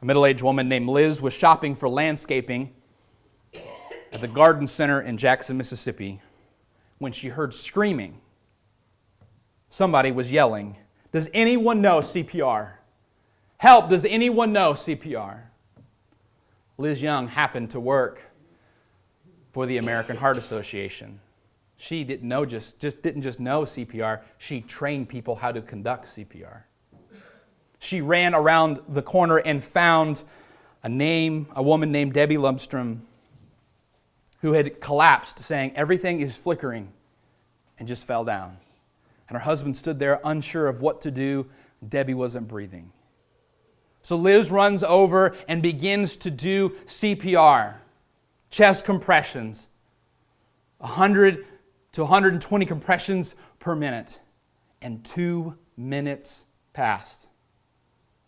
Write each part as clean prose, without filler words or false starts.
A middle-aged woman named Liz was shopping for landscaping at the garden center in Jackson, Mississippi, when she heard screaming. Somebody was yelling, "Does anyone know CPR? Help, does anyone know CPR?" Liz Young happened to work for the American Heart Association. She didn't just know CPR, she trained people how to conduct CPR. She ran around the corner and found a woman named Debbie Lundstrom, who had collapsed, saying, "Everything is flickering," and just fell down. And her husband stood there unsure of what to do. Debbie wasn't breathing. So Liz runs over and begins to do CPR, chest compressions, 100 to 120 compressions per minute. And 2 minutes passed,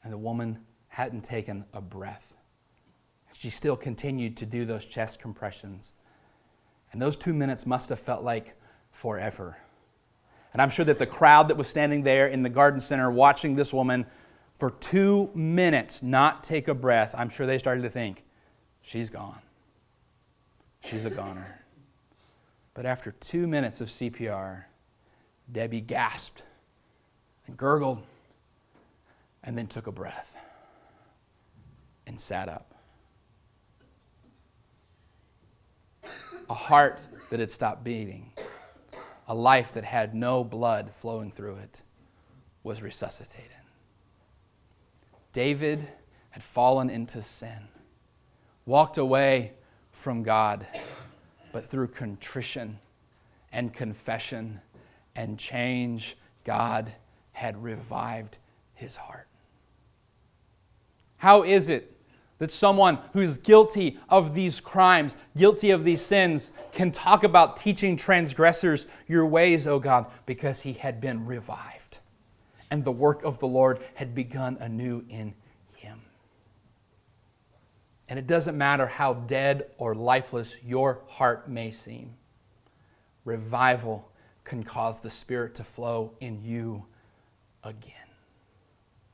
and the woman hadn't taken a breath. She still continued to do those chest compressions. And those 2 minutes must have felt like forever. And I'm sure that the crowd that was standing there in the garden center watching this woman for 2 minutes not take a breath, I'm sure they started to think, she's gone. She's a goner. But after 2 minutes of CPR, Debbie gasped and gurgled and then took a breath and sat up. A heart that had stopped beating, a life that had no blood flowing through it, was resuscitated. David had fallen into sin, walked away from God, but through contrition and confession and change, God had revived his heart. How is it that someone who is guilty of these crimes, guilty of these sins, can talk about teaching transgressors your ways, O God? Because he had been revived, and the work of the Lord had begun anew in him. And it doesn't matter how dead or lifeless your heart may seem. Revival can cause the Spirit to flow in you again.